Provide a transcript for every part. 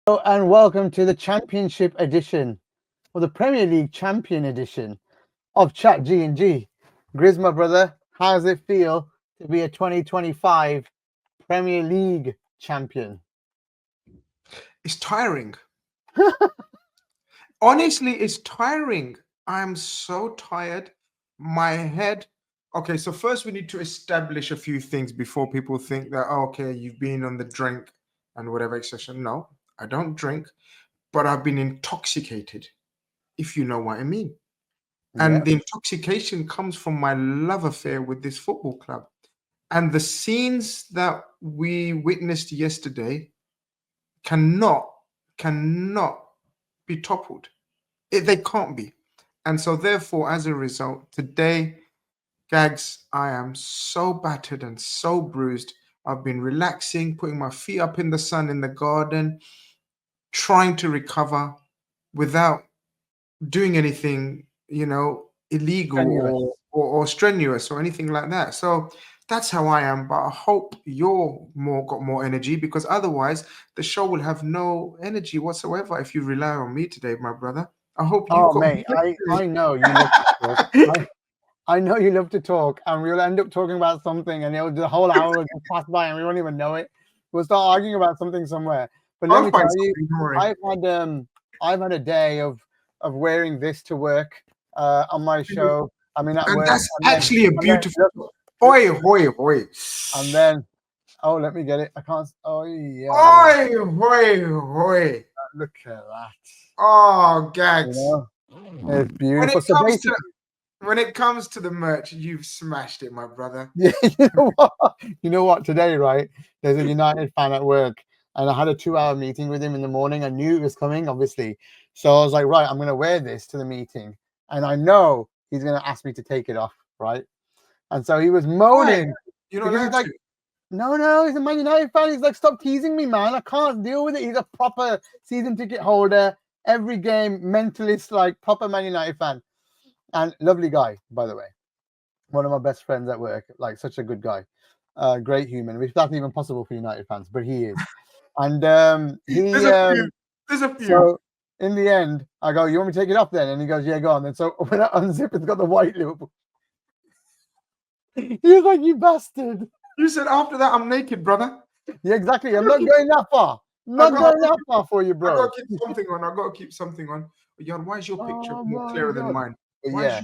Hello and welcome to the Championship edition, or the Premier League Champion edition of Chat G&G. Grizz, my brother, how does it feel to be a 2025 Premier League champion? It's tiring. Honestly, it's tiring. I'm so tired. My head. Okay, so first we need to establish a few things before people think that, oh, okay, you've been on the drink and whatever, etc. No, I don't drink, but I've been intoxicated, if you know what I mean. Yeah, And the intoxication comes from my love affair with this football club. And the scenes that we witnessed yesterday cannot, cannot be toppled. They can't be. And so, therefore, as a result, today, Gags, I am so battered and so bruised. I've been relaxing, putting my feet up in the sun in the garden, trying to recover without doing anything, illegal strenuous. or strenuous or anything like that. So that's how I am. But I hope you're got more energy, because otherwise the show will have no energy whatsoever if you rely on me today, my brother. I hope you've Oh, got mate, I know you love to talk. I know you love to talk, and we'll end up talking about something, and the whole hour will just pass by, and we won't even know it. We'll start arguing about something somewhere. But let I'll me find tell you, something, don't worry. I've had a day of wearing this to work on my show. I mean, at And work, that's actually a and then beautiful. Oi, oi, oi. and then oh, let me get it. I can't. Oh yeah, Oi, oi, oi. look at that. Oh, You Gags. know, it's When beautiful. it So comes to basically, when it comes to the merch, you've smashed it, my brother. yeah, you know what? Today, right? There's a United fan at work, and I had a 2-hour meeting with him in the morning. I knew it was coming, obviously, so I was like, right, I'm gonna wear this to the meeting, and I know he's gonna ask me to take it off, right? And so he was Why? moaning You're not because he's allowed like, to. no, he's a Man United fan. He's like, stop teasing me, man. I can't deal with it. He's a proper season ticket holder, every game mentalist, like proper Man United fan, and lovely guy, by the way. One of my best friends at work, like such a good guy, great human, which that's not even possible for United fans, but he is. And There's he, a few. There's a few. so in the end, I go, you want me to take it off then? And he goes, yeah, go on. And so when I unzip, it's got the white Liverpool. He was like, you bastard. You said after that I'm naked, brother. Yeah, exactly. I I'm gotta not keep, going that far. I Not got, I going got, that far for you, I got bro. to keep something on. I got to keep something on. Jan, why is your picture Oh more my clearer than god. mine? But Why is yeah,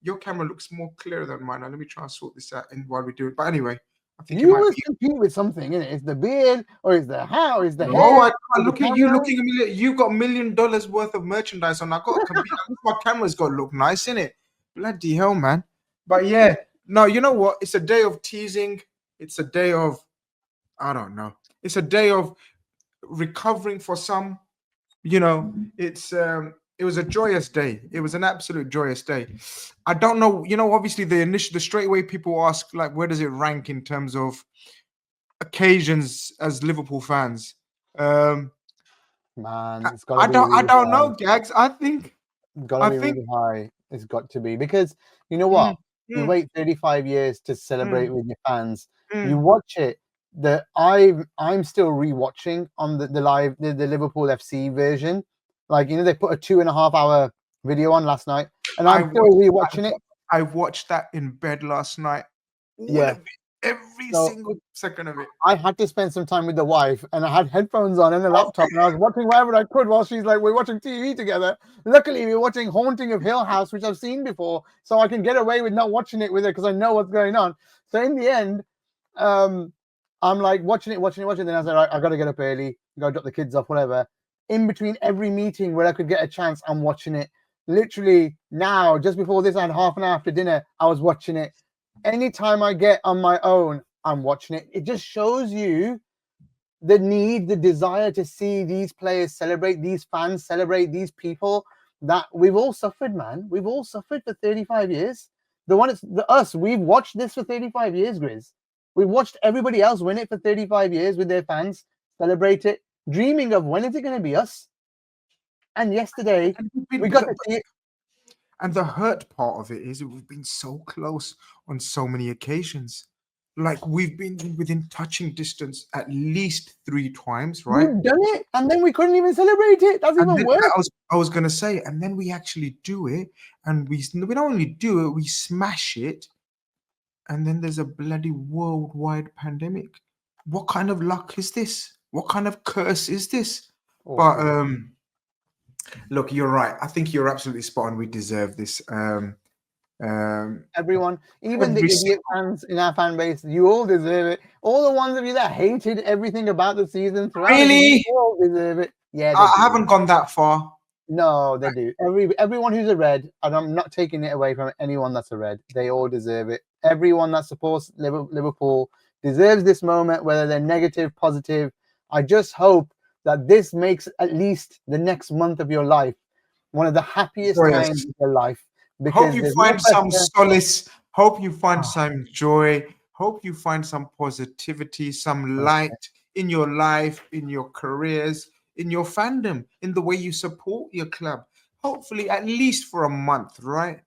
your camera looks more clearer than mine? Now let me try and sort this out and while we do it. But anyway, I think it you might always be. compete with something, innit? It's the beard, or it's the hat, or it's the No, hair, I or can't. the Look at you camera. looking at me. You got $1 million worth of merchandise on. I got to compete. At least my camera's got to look nice, innit? Bloody hell, man. But yeah, no, you know what? It's a day of teasing. It's a day of, I don't know. It's a day of recovering for some. It was a joyous day. It was an absolute joyous day. I don't know. Obviously the straight away people ask, like, where does it rank in terms of occasions as Liverpool fans? Um, Man, I it's got to be I really don't high. know, Gags. It's got to I be think. really high. It's got to be because you know Mm, what? You mm, wait 35 years to celebrate mm, with your fans. You mm. watch it. I'm still rewatching on the Liverpool FC version. Like they put a 2.5 hour video on last night, and I I'm still watched. rewatching it. I watched that in bed last night. All Yeah. of it, every So single second of it. I had to spend some time with the wife, and I had headphones on and a laptop, and I was watching whatever I could while she's like, we're watching TV together. Luckily, we're watching Haunting of Hill House, which I've seen before, so I can get away with not watching it with her because I know what's going on. So in the end, um, I'm like watching it. Then I said, right, I got to get up early, go drop the kids off, whatever. In between every meeting where I could get a chance, I'm watching it. Literally now, just before this, I had half an hour after dinner, I was watching it. Anytime I get on my own, I'm watching it. It just shows you the need, the desire to see these players celebrate, these fans celebrate, these people that we've all suffered, man. We've all suffered for 35 years. The one it's us, we've watched this for 35 years, Grizz. We've watched everybody else win it for 35 years with their fans, celebrate it, dreaming of when is it going to be us? And yesterday, And we got to see it. And the hurt part of it is we've been so close on so many occasions. like we've been within touching distance at least 3 times, right? We've done it, and then we couldn't even celebrate it. That's And even then worse. I was gonna say, and then we actually do it, and we not only do it, we smash it, and then there's a bloody worldwide pandemic. What kind of luck is this? What kind of curse is this? But Awful. look, you're right. I think you're absolutely spot on. We deserve this. Everyone, even the Every idiot single, fans in our fan base, you all deserve it. All the ones of you that hated everything about the season throughout it, you really, all deserve it. Yeah, they I do. haven't gone that far. No, they do. Everyone who's a red, and I'm not taking it away from anyone that's a red. They all deserve it. Everyone that supports Liverpool deserves this moment, whether they're negative, positive. I just hope that this makes at least the next month of your life one of the happiest Joyous. times of your life, Hope because you there's no find some pressure. solace. Hope you find Ah, some joy. Hope you find some positivity, some okay. light in your life, in your careers, in your fandom, in the way you support your club. Hopefully, at least for a month, right?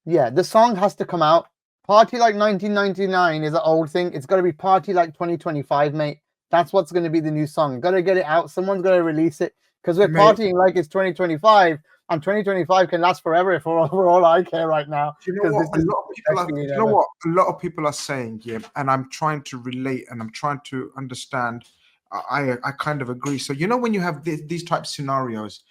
Yeah, the song has to come out. Party like 1999 is an old thing. It's got to be party like 2025, mate. That's what's going to be the new song. Got to get it out. Someone's got to release it, because we're Mate, partying like it's 2025, and 2025 can last forever for all I care right now. do you know Because what? this A is lot of the people best are. Do feeling you know ever. what? A lot of people are saying, yeah, and I'm trying to relate, and I'm trying to understand. I kind of agree. So you know when you have these type of scenarios,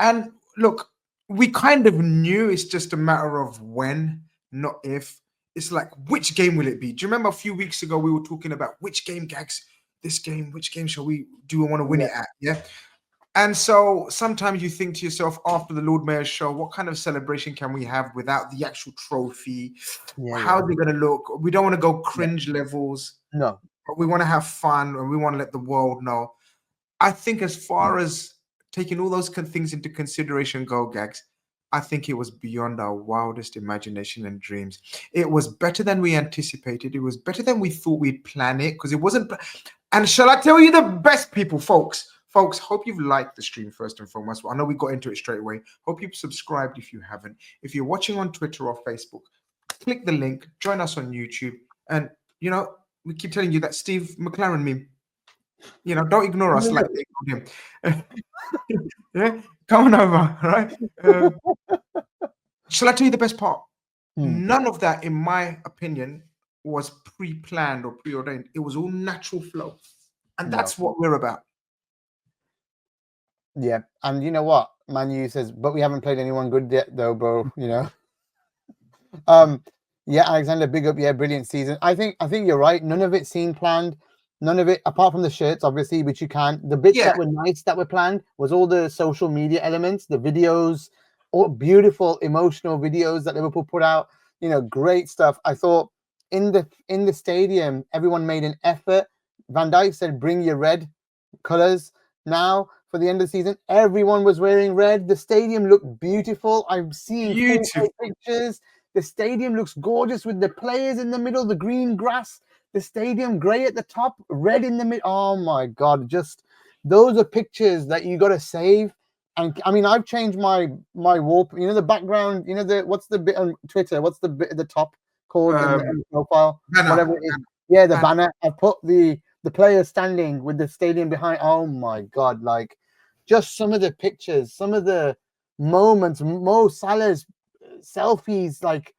and look, we kind of knew it's just a matter of when, not if. It's like which game will it be? Do you remember a few weeks ago we were talking about which game, Gags? This game, which game shall we do? We want to win Yeah, it at? Yeah. And so sometimes you think to yourself after the Lord Mayor's show, what kind of celebration can we have without the actual trophy? yeah, yeah, How's it going to look? We don't want to go yeah. cringe levels, No, but we want to have fun and we want to let the world know. I think as far as taking all those things into consideration go, Gags, I think it was beyond our wildest imagination and dreams. It was better than we anticipated. It was better than we thought we'd plan it, because it wasn't. And shall I tell you the best, people, folks? Folks, hope you've liked the stream first and foremost. I know we got into it straight away. Hope you've subscribed if you haven't. If you're watching on Twitter or Facebook, click the link, join us on YouTube. And, you know, we keep telling you that Steve McLaren meme. You know, don't ignore us like they ignored him. Yeah, come on over, right? Shall I tell you the best part? Hmm. None of that, in my opinion, was pre-planned or preordained. It was all natural flow. And No. that's what we're about. Yeah, and you know what? Manu says, but we haven't played anyone good yet, though, bro. You know. Yeah, Alexander, big up. Yeah, brilliant season. I think you're right. None of it seemed planned. None of it, apart from the shirts, obviously, which you can. The bits Yeah, that were nice that were planned was all the social media elements, the videos, all beautiful emotional videos that Liverpool put out. You know, great stuff. I thought in the stadium, everyone made an effort. Van Dijk said, "Bring your red colors now for the end of the season." Everyone was wearing red. The stadium looked beautiful. I'm seeing 4K beautiful. pictures. The stadium looks gorgeous with the players in the middle, the green grass, the stadium grey at the top, red in the middle. Oh my God, just those are pictures that you got to save. And I mean, I've changed my wall, you know, the background, you know, what's the bit on Twitter? What's the bit at the top called in Um, the profile? Banner, Whatever it is. Yeah, the banner. banner. I put the players standing with the stadium behind. Oh my God, like just some of the pictures, some of the moments, Mo Salah's selfies, like,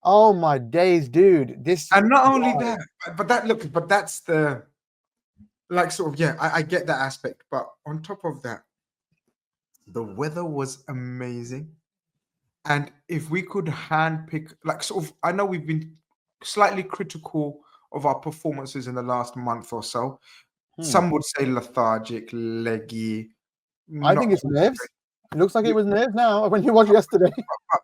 oh my days, dude. This And not only guy, that, but that look, but that's the like sort of yeah, I get that aspect. But on top of that, the weather was amazing. And if we could handpick, like sort of, I know we've been slightly critical of our performances in the last month or so. hmm, Some would say lethargic, leggy, I think not it's nerves. It looks like it concentrated. was nerves now when you watched yesterday.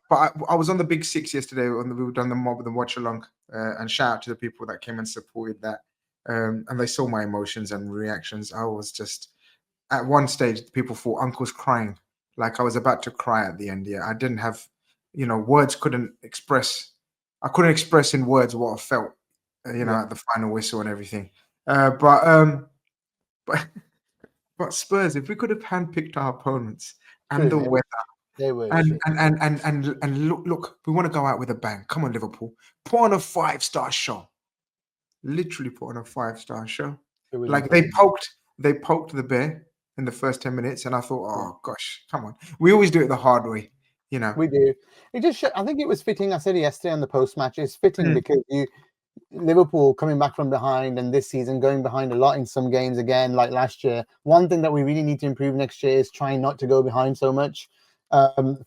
But I was on the Big Six yesterday when we were done the mob and the watch along, and shout out to the people that came and supported that. And they saw my emotions and reactions. I was just at one stage, people thought Uncle's crying, like I was about to cry at the end. Yeah, I didn't have, words couldn't express. I couldn't express in words what I felt, Yeah, at the final whistle and everything. But but Spurs, if we could have handpicked our opponents and true. the weather. They were And shit. look, we want to go out with a bang. Come on, Liverpool. Put on a 5-star show. literally put on a 5-star show. It was Like incredible. they poked the bear in the first 10 minutes, and I thought, oh gosh, come on. We always do it the hard way, you know. We do. It just I think it was fitting. I said it yesterday on the post match. It's fitting Mm. because Liverpool coming back from behind, and this season going behind a lot in some games again, like last year. One thing that we really need to improve next year is trying not to go behind so much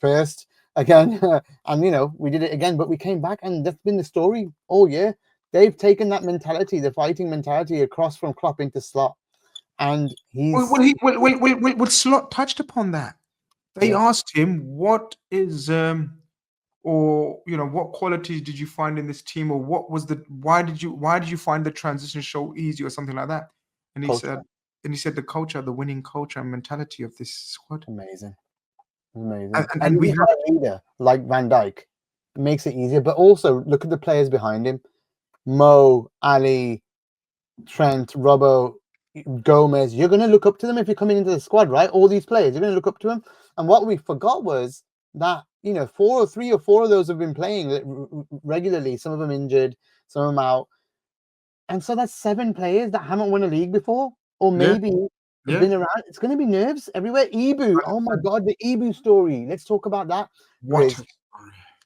first again. And we did it again, but we came back, and that's been the story all year. They've taken that mentality, the fighting mentality, across from Klopp into Slot, and he's Well, Slot touched upon that. They Yeah. asked him, what is or what qualities did you find in this team, or what was why did you find the transition so easy, or something like that? And he culture. said the culture, the winning culture and mentality of this squad. Amazing. Amazing. And And we he's have got a leader like Van Dijk. Makes it easier, but also look at the players behind him: Mo, Ali, Trent, Robbo, Gomez. You're going to look up to them if you're coming into the squad, right? All these players, you're going to look up to them. And what we forgot was that 3 or 4 of those have been playing regularly. Some of them injured, some of them out, and so that's 7 players that haven't won a league before, or maybe been around. It's going to be nerves everywhere. Ibu, oh my God, the Ibu story. Let's talk about that. What Grizz.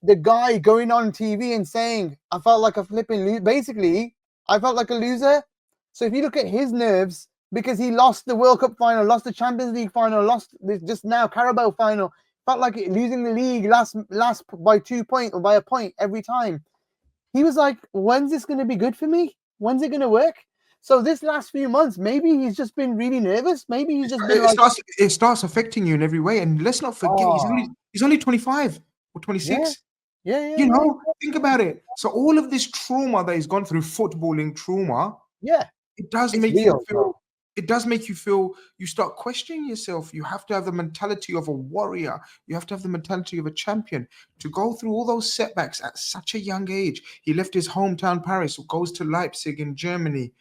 The guy going on TV and saying, I felt like a flipping basically, I felt like a loser. So if you look at his nerves, because he lost the World Cup final, lost the Champions League final, lost just now Carabao final, felt like losing the league last by 2 points or by a point every time. He was like, when's this going to be good for me? When's it going to work? So this last few months, maybe he's just been really nervous. Maybe he's just been it starts affecting you in every way. And let's not forget, he's only 25 or 26. Yeah. Think about it. So all of this trauma that he's gone through, footballing trauma, it does make you feel. It does make you feel. You start questioning yourself. You have to have the mentality of a warrior. You have to have the mentality of a champion to go through all those setbacks at such a young age. He left his hometown Paris, goes to Leipzig in Germany.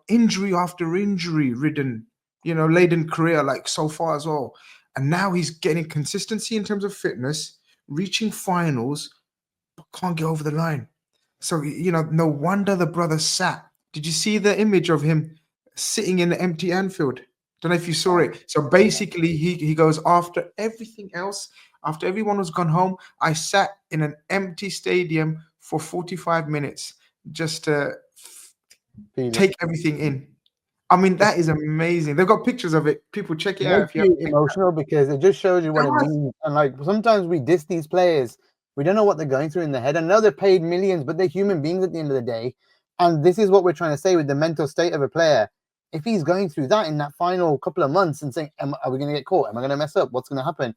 Injury after injury ridden. Laden career like so far as well. And now he's getting consistency in terms of fitness, reaching finals, but can't get over the line. So, no wonder the brother sat. Did you see the image of him sitting in the empty Anfield? Don't know if you saw it. So basically, he goes, after everything else, after everyone was gone home, I sat in an empty stadium for 45 minutes just to take everything in. I mean, that is amazing. They've got pictures of it. People check it out. Makes you emotional because it just shows you what it means. And like sometimes we diss these players. We don't know what they're going through in their head. I know they're paid millions, but they're human beings at the end of the day. And this is what we're trying to say with the mental state of a player. If he's going through that in that final couple of months and saying, are we going to get caught? Am I going to mess up? What's going to happen?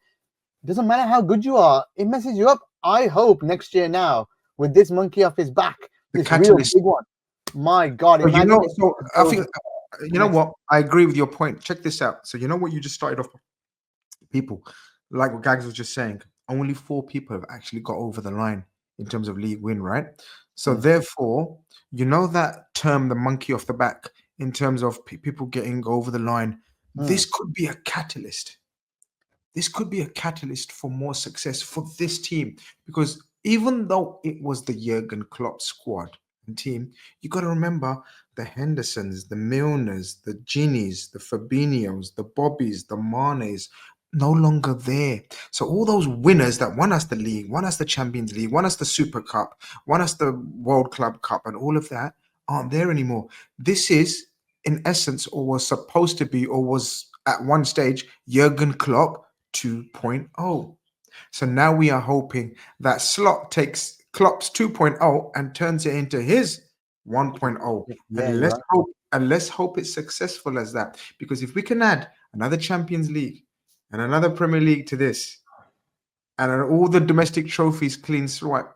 It doesn't matter how good you are. It messes you up. I hope next year now, with this monkey off his back, this real big one. My God. I think, what? I agree with your point. Check this out. So what you just started off, people, like what Gags was just saying, only 4 people have actually got over the line in terms of league win, right? So therefore, that term, the monkey off the back, in terms of people getting over the line, this could be a catalyst. This could be a catalyst for more success for this team, because even though it was the Jurgen Klopp squad and team, you got to remember the Hendersons, the Milners, the Ginnies, the Fabinhos, the Bobbies, the Manes, no longer there. So all those winners that won us the league, won us the Champions League, won us the Super Cup, won us the World Club Cup, and all of that aren't there anymore. This is, in essence, or was supposed to be, or was at one stage, Jurgen Klopp 2.0. So now we are hoping that Slot takes Klopp's 2.0 and turns it into his 1.0. And let's hope it's successful as that. Because if we can add another Champions League and another Premier League to this, and all the domestic trophies clean swipe,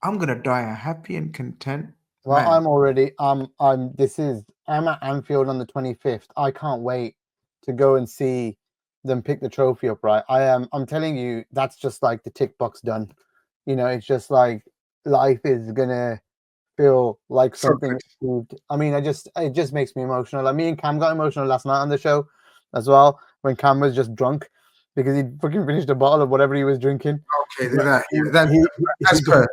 I'm gonna die a happy and content. Well, man. I'm already I'm at Anfield on the 25th. I can't wait to go and see them pick the trophy up, right? I'm telling you, that's just like the tick box done. It's just like life is gonna feel like something achieved. I mean, it just makes me emotional. Like me and Cam got emotional last night on the show as well, when Cam was just drunk because he fucking finished a bottle of whatever he was drinking. Okay, as per.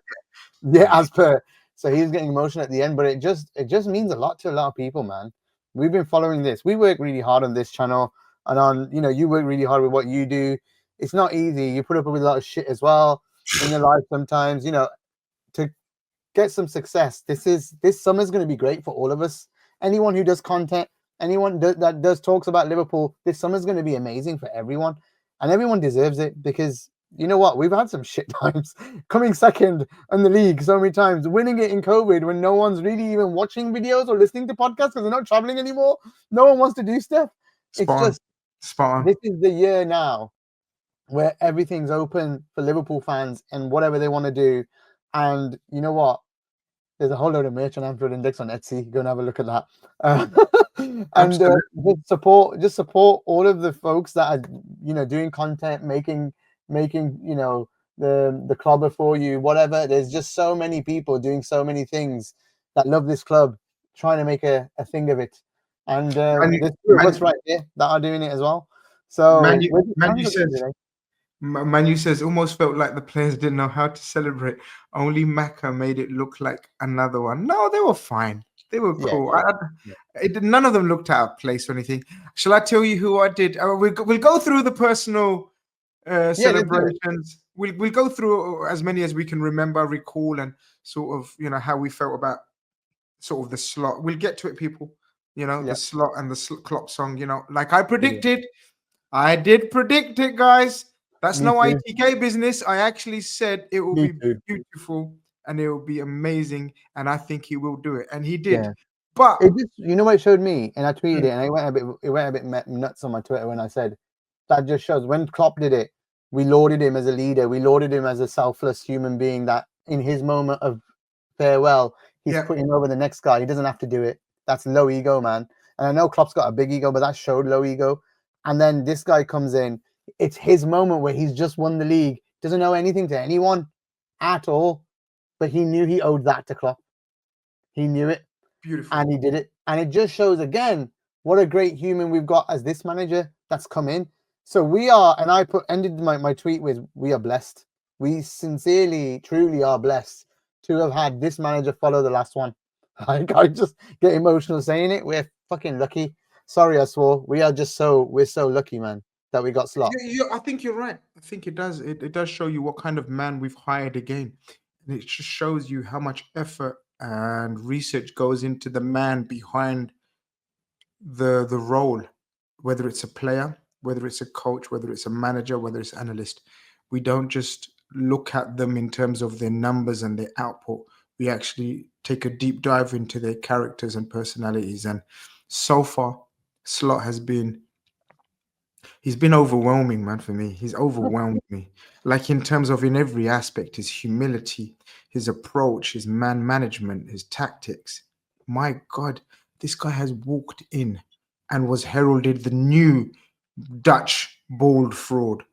Yeah, as per. So he's getting emotional at the end, but it just means a lot to a lot of people, man. We've been following this. We work really hard on this channel, and on you work really hard with what you do. It's not easy. You put up with a lot of shit as well in your life sometimes. To get some success. This summer's going to be great for all of us. Anyone who does content, anyone that does talks about Liverpool, this summer's going to be amazing for everyone, and everyone deserves it because you know what? We've had some shit times coming second in the league so many times, winning it in COVID when no one's really even watching videos or listening to podcasts because they're not traveling anymore. No one wants to do stuff. It's just this is the year now where everything's open for Liverpool fans and whatever they want to do. And you know what? There's a whole load of merch on Anfield Index on Etsy. Go and have a look at that. And just support all of the folks that are doing content, making the clubber for you, whatever. There's just so many people doing so many things that love this club, trying to make a thing of it. And there's two of us right here that are doing it as well. So Manu says almost felt like the players didn't know how to celebrate. Only Maka made it look like another one. No, they were fine. They were cool. None of them looked out of place or anything. Shall I tell you who I did? We'll go through the personal celebrations. We'll go through as many as we can remember, recall, and sort of how we felt about sort of the slot. We'll get to it, people. The slot and the Klopp song. Like I predicted. I did predict it, guys. That's no ITK business. I actually said it will be beautiful and it will be amazing, and I think he will do it, and he did. Yeah. But it just, what it showed me, and I tweeted it, and it went a bit nuts on my Twitter when I said that just shows when Klopp did it, we lauded him as a leader, we lauded him as a selfless human being that in his moment of farewell, he's putting over the next guy. He doesn't have to do it. That's low ego, man. And I know Klopp's got a big ego, but that showed low ego. And then this guy comes in. It's his moment where he's just won the league, doesn't owe anything to anyone at all, but he knew he owed that to Klopp. He knew it. Beautiful. And he did it. And it just shows again what a great human we've got as this manager that's come in. So we are, and I ended my tweet with, we are blessed. We sincerely, truly are blessed to have had this manager follow the last one. I just get emotional saying it. We're fucking lucky. Sorry, I swore. We're so lucky, man, that we got Slot. I think you're right. I think it does. It does show you what kind of man we've hired again. And it just shows you how much effort and research goes into the man behind the role, whether it's a player, whether it's a coach, whether it's a manager, whether it's an analyst. We don't just look at them in terms of their numbers and their output. We actually take a deep dive into their characters and personalities. And so far, Slot he's been overwhelming, man, for me. He's overwhelmed me. Like in terms of in every aspect, his humility, his approach, his man management, his tactics. My God, this guy has walked in and was heralded the new Dutch bold fraud,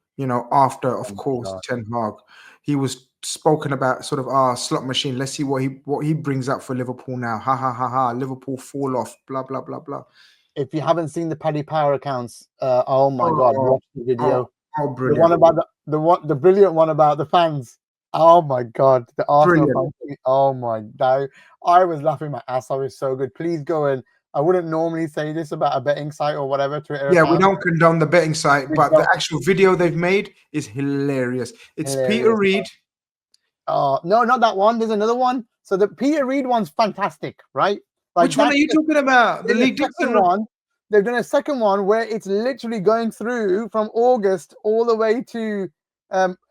after, of course, Ten Hag. He was spoken about sort of slot machine. Let's see what he brings up for Liverpool now. Ha ha ha ha. Liverpool fall off. Blah blah blah blah. If you haven't seen the Paddy Power accounts, oh my God, watch the video. Brilliant. The one about the brilliant one about the fans. Oh my God, the Arsenal fans. Oh my God, I was laughing my ass off. It's so good. Please go in. I wouldn't normally say this about a betting site or whatever. Twitter account. We don't condone the betting site, but the actual video they've made is hilarious. It's hilarious. Peter Reid. Oh no, not that one. There's another one. So the Peter Reid one's fantastic, right? Like, which one are you talking about? The League one. They've done a second one where it's literally going through from August all the way to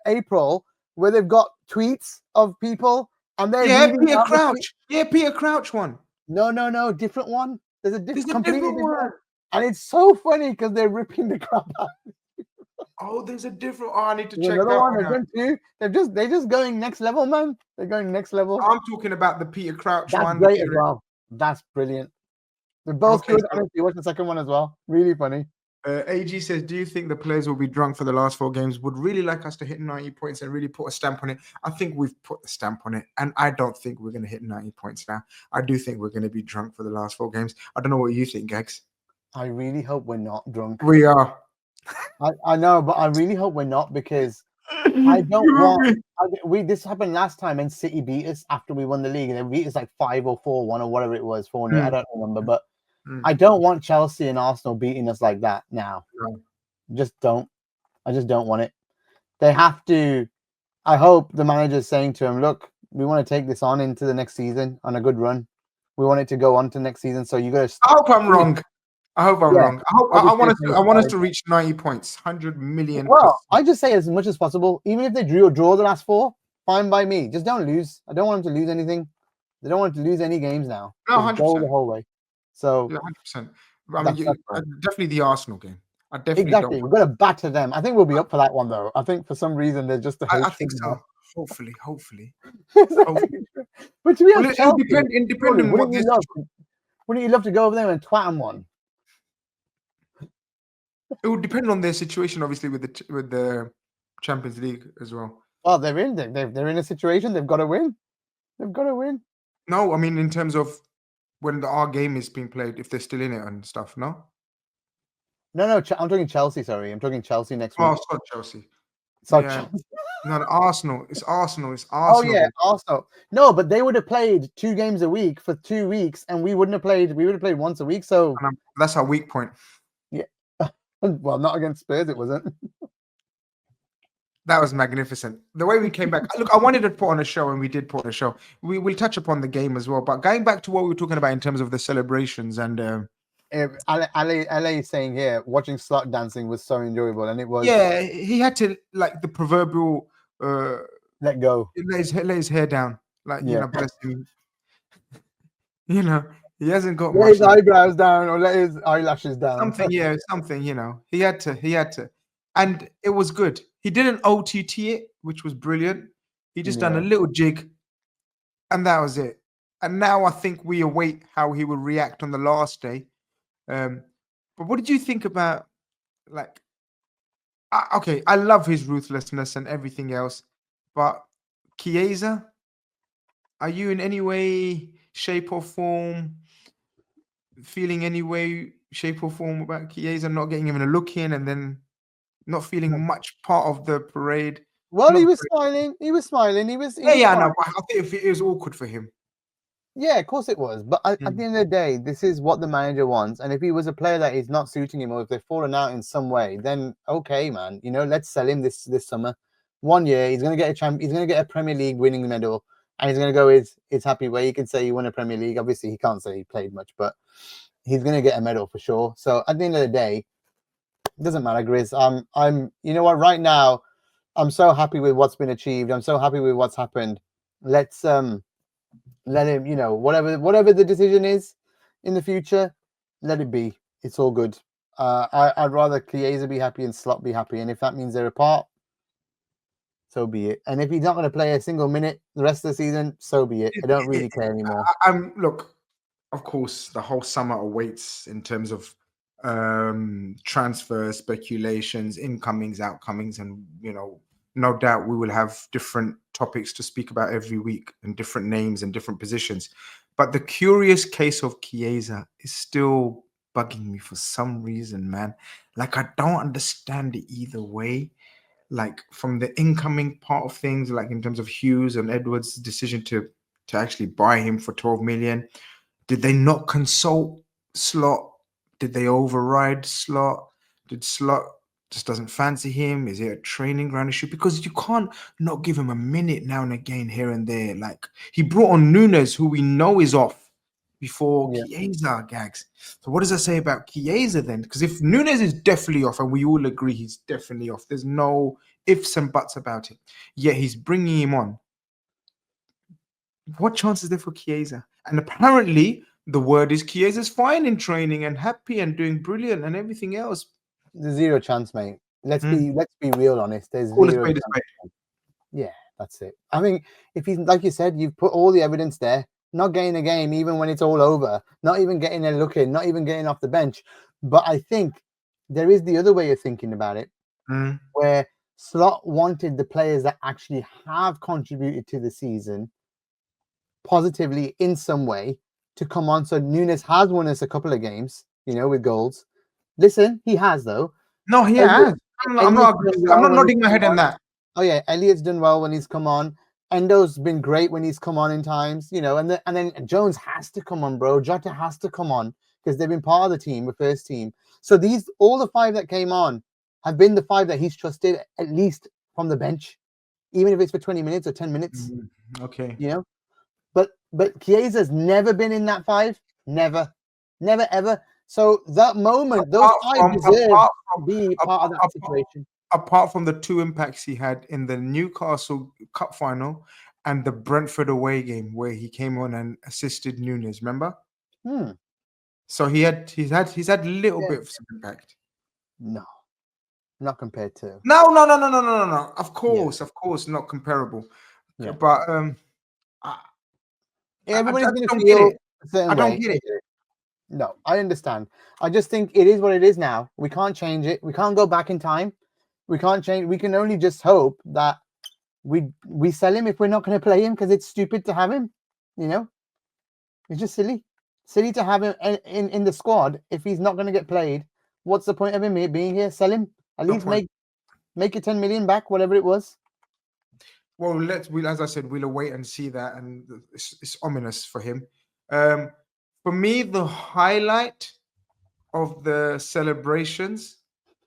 April, where they've got tweets of people and they're Peter Crouch. Peter Crouch one. No, different one. There's a different one. And it's so funny because they're ripping the crap out. Oh, there's a different. I need to check that one out. They're just going next level, man. They're going next level. I'm talking about the Peter Crouch one. That's great as well. That's brilliant. They're both good. Honestly, watch the second one as well. Really funny. AG says, do you think the players will be drunk for the last 4 games? Would really like us to hit 90 points and really put a stamp on it. I think we've put the stamp on it, and I don't think we're going to hit 90 points now. I do think we're going to be drunk for the last 4 games. I don't know what you think, Gags. I really hope we're not drunk. We are. I know, but I really hope we're not, because I don't want. This happened last time, and City beat us after we won the league. They beat us like 5 or 4-1 or whatever it was, 4-0. I don't remember, but I don't want Chelsea and Arsenal beating us like that now. No. Just don't. I just don't want it. They have to. I hope the manager's saying to him, "Look, we want to take this on into the next season on a good run. We want it to go on to next season. So you got to." I hope I'm wrong. I hope I'm wrong. I want us to. I want us to obviously, reach 90 points, 100 million. Well, I just say as much as possible. Even if they draw the last 4, fine by me. Just don't lose. I don't want them to lose anything. They don't want to lose any games now. No, Just go 100%. the whole way. So Yeah, 100%. I mean, definitely the Arsenal game. I definitely exactly. We've got to batter them. I think we'll be up for that one though. I think for some reason there's just a hatred. I think so. Hopefully. But to be honest, It'll depend on what this. Wouldn't you love to go over there and twat them one? It would depend on their situation, obviously, with the Champions League as well. Well, they're in a situation. They've got to win. They've got to win. No, I mean in terms of when our game is being played, if they're still in it and stuff. No. No, I'm talking Chelsea. Sorry, I'm talking Chelsea next week. Oh, sorry, Chelsea. Sorry, Yeah. Chelsea. No, Arsenal. It's Arsenal. Oh yeah, Arsenal. No, but they would have played 2 games a week for 2 weeks, and we wouldn't have played. We would have played once a week. So that's our weak point. Yeah. Well, not against Spurs, it wasn't. That was magnificent. The way we came back. Look, I wanted to put on a show, and we did put on a show. We'll touch upon the game as well. But going back to what we were talking about in terms of the celebrations and. LA is saying here, watching Slot dancing was so enjoyable, and it was. Yeah, he had to like the proverbial. Let go. Let his hair down, like you know, bless him. You know, he hasn't got let much. His eyebrows down, or let his eyelashes down. Something. You know, he had to, and it was good. He didn't OTT it, which was brilliant. He just done a little jig, and that was it. And now I think we await how he will react on the last day. But what did you think about, like, okay, I love his ruthlessness and everything else, but Chiesa, are you in any way, shape or form, feeling any way, shape or form about Chiesa not getting even a look in and then not feeling much part of the parade? Well, he was smiling. He was smiling. He was. Yeah, no, I think it was awkward for him. Yeah, of course it was. But at the end of the day, this is what the manager wants. And if he was a player that is not suiting him, or if they've fallen out in some way, then okay, man. You know, let's sell him this summer. 1 year, he's gonna get he's gonna get a Premier League winning medal, and he's gonna go his happy way. He can say he won a Premier League. Obviously, he can't say he played much, but he's gonna get a medal for sure. So at the end of the day, it doesn't matter, Grizz. I'm you know what, right now, I'm so happy with what's been achieved. I'm so happy with what's happened. Let's let him, you know, whatever the decision is in the future, let it be. It's all good. I'd rather Chiesa be happy and Slot be happy, and if that means they're apart, so be it. And if he's not going to play a single minute the rest of the season, so be it. I don't really care anymore. Look, of course, the whole summer awaits in terms of transfer speculations, incomings, outcomings, and you know, no doubt we will have different topics to speak about every week and different names and different positions. But the curious case of Chiesa is still bugging me for some reason, man. Like, I don't understand it either way. Like, from the incoming part of things, like in terms of Hughes and Edwards' decision to actually buy him for 12 million. Did they not consult Slot? Did they override Slot? Did Slot just doesn't fancy him? Is it a training ground issue? Because you can't not give him a minute now and again here and there. Like, he brought on Nunes, who we know is off before Chiesa, Gags. So what does that say about Chiesa then? Because if Nunes is definitely off, and we all agree he's definitely off, there's no ifs and buts about it, yet he's bringing him on. What chance is there for Chiesa? And apparently the word is Chiesa's fine in training and happy and doing brilliant and everything else. There's zero chance, mate. Let's be real honest. There's All zero chance. Yeah, that's it. I mean, if he's, like you said, you've put all the evidence there, not getting a game even when it's all over, not even getting a look in, not even getting off the bench. But I think there is the other way of thinking about it, where Slot wanted the players that actually have contributed to the season positively in some way to come on. So Nunes has won us a couple of games, you know, with goals. Listen, he has though. No, he has. I'm not nodding my head on that. Oh yeah, Elliot's done well when he's come on. Endo's been great when he's come on in times, you know, and then Jones has to come on, bro. Jota has to come on because they've been part of the team, the first team. So these all the 5 that came on have been the 5 that he's trusted at least from the bench, even if it's for 20 minutes or 10 minutes, Okay. you know. But Chiesa's never been in that 5, never ever. So that moment, those 5 deserve to be part of that situation. Apart from the 2 impacts he had in the Newcastle Cup final and the Brentford away game where he came on and assisted Nunes, remember? So he's had little bits of impact. No, not compared to. No. Of Yeah. course, not comparable. Yeah. But Everybody's I going to don't get feel it. a certain I don't way. get it. No, I understand. I just think it is what it is now. We can't change it. We can't go back in time. We can't change. We can only just hope that we sell him if we're not going to play him because it's stupid to have him. You know, it's just silly to have him in the squad if he's not going to get played. What's the point of him being here? Sell him. At least make it 10 million back, whatever it was. Well, as I said, we'll wait and see that, and it's ominous for him. For me, the highlight of the celebrations,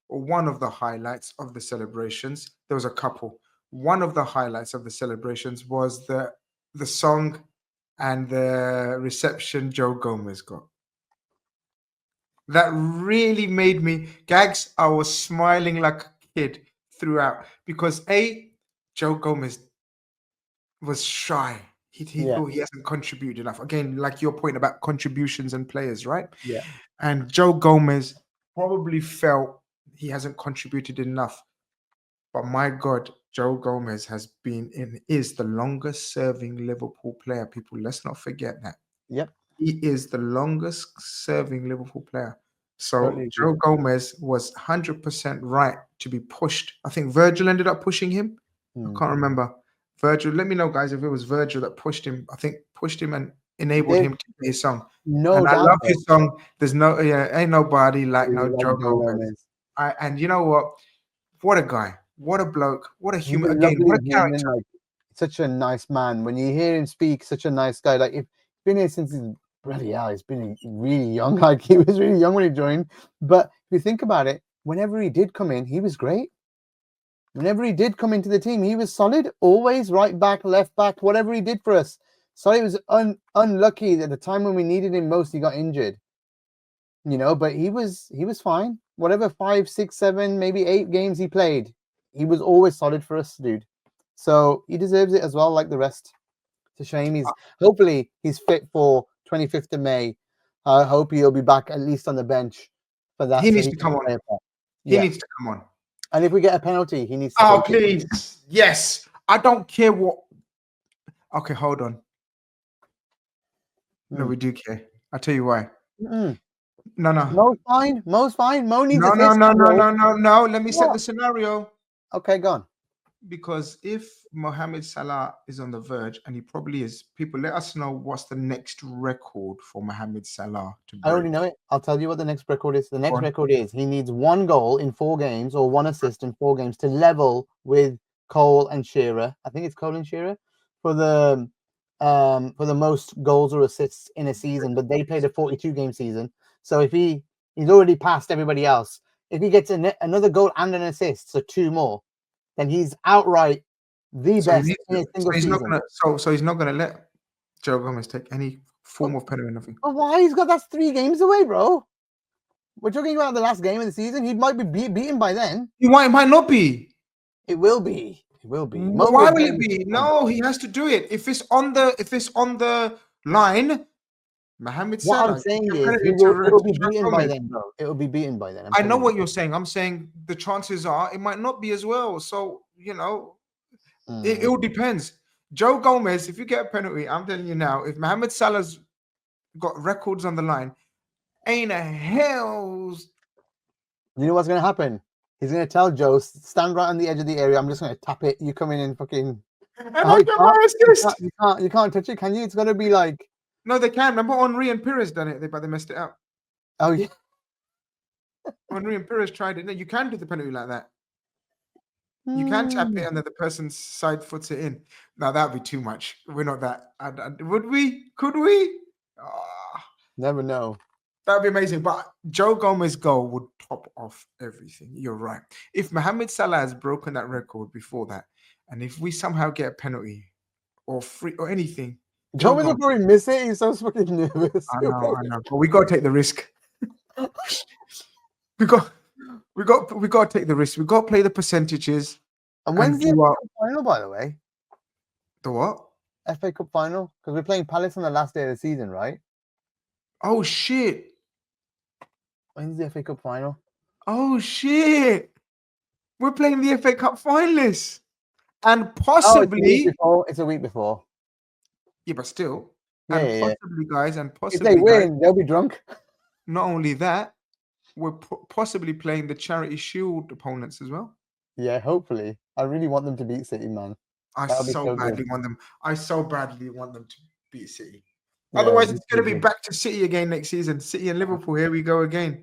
or one of the highlights of the celebrations, there was a couple. One of the highlights of the celebrations was the song and the reception Joe Gomez got. That really made me, Gags, I was smiling like a kid throughout because Joe Gomez was shy. He thought he hasn't contributed enough. Again, like your point about contributions and players, right? Yeah. And Joe Gomez probably felt he hasn't contributed enough. But my God, Joe Gomez is the longest serving Liverpool player. People, let's not forget that. Yep. He is the longest serving Liverpool player. So Totally agree. Joe Gomez was 100% right to be pushed. I think Virgil ended up pushing him. I can't remember. Virgil, let me know, guys, if it was Virgil that pushed him. I think pushed him and enabled him to play his song. No and doubt. I love his song. There's ain't nobody like Joe Gomez. And you know what? What a guy. What a bloke. What a human. Again, what a character. Like, such a nice man. When you hear him speak, such a nice guy. Like, if he's been here since he's he's been really young. Like, he was really young when he joined. But if you think about it, whenever he did come in, he was great. Whenever he did come into the team, he was solid. Always right back, left back, whatever he did for us. So he was unlucky at the time when we needed him most. He got injured. You know, but he was fine. Whatever 5, 6, 7, maybe 8 games he played, he was always solid for us, dude. So he deserves it as well, like the rest. It's a shame. Hopefully he's fit for 25th of May. I hope he'll be back at least on the bench for that. He needs to come on. He needs to come on. And if we get a penalty, he needs to. Oh, please. Yes. I don't care what. Okay, hold on. No, we do care. I'll tell you why. No. Mo's fine. Mo needs no. Let me set the scenario. Okay, go on. Because if Mohamed Salah is on the verge, and he probably is, people, let us know what's the next record for Mohamed Salah to break. I already know it. I'll tell you what the next record is. The next record is he needs 1 goal in 4 games or 1 assist in 4 games to level with Cole and Shearer. I think it's Cole and Shearer for the most goals or assists in a season, but they played a 42-game season. So if he's already passed everybody else, if he gets another goal and an assist, so 2 more, then he's outright the best in a single season. So he's not gonna let Joe Gomez take any form of penalty or nothing. But why? That's 3 games away, bro. We're talking about the last game of the season. He might be beaten by then. It might not be. It will be. It will be. Why will it be? No, he has to do it. If it's on the line, Mohamed Salah. What I'm saying is, it will be beaten by then, bro. It will be beaten by then. I know what you're saying. I'm saying the chances are it might not be as well. So, you know, it all depends. Joe Gomez, if you get a penalty, I'm telling you now, if Mohamed Salah's got records on the line, ain't a hell's. You know what's going to happen? He's going to tell Joe, stand right on the edge of the area. I'm just going to tap it. You come in and fucking. You can't touch it, can you? It's going to be like. No, they can. Remember Henry and Pires done it, but they messed it up. Oh, yeah. Henry and Pires tried it. No, you can do the penalty like that. You can tap it and then the person's side foots it in. Now that'd be too much. We're not that. Would we? Could we? Never know. That'd be amazing. But Joe Gomez's goal would top off everything. You're right. If Mohamed Salah has broken that record before that, and if we somehow get a penalty or free or anything, Gomez will probably miss it. He's so fucking nervous. I know. But we got to take the risk. we got to take the risk. We got to play the percentages. And when's the FA Cup final, by the way? The what? FA Cup final? Because we're playing Palace on the last day of the season, right? Oh, shit. When's the FA Cup final? Oh, shit. We're playing the FA Cup finalists. And possibly... It's a week before. Yeah, but still. Yeah, possibly, guys, and possibly... If they win, they'll be drunk. Not only that, we're possibly playing the Charity Shield opponents as well. Yeah, hopefully. I really want them to beat City, man. I so badly want them to beat City. Yeah, Otherwise, it's going to be back to City again next season. City and Liverpool, here we go again.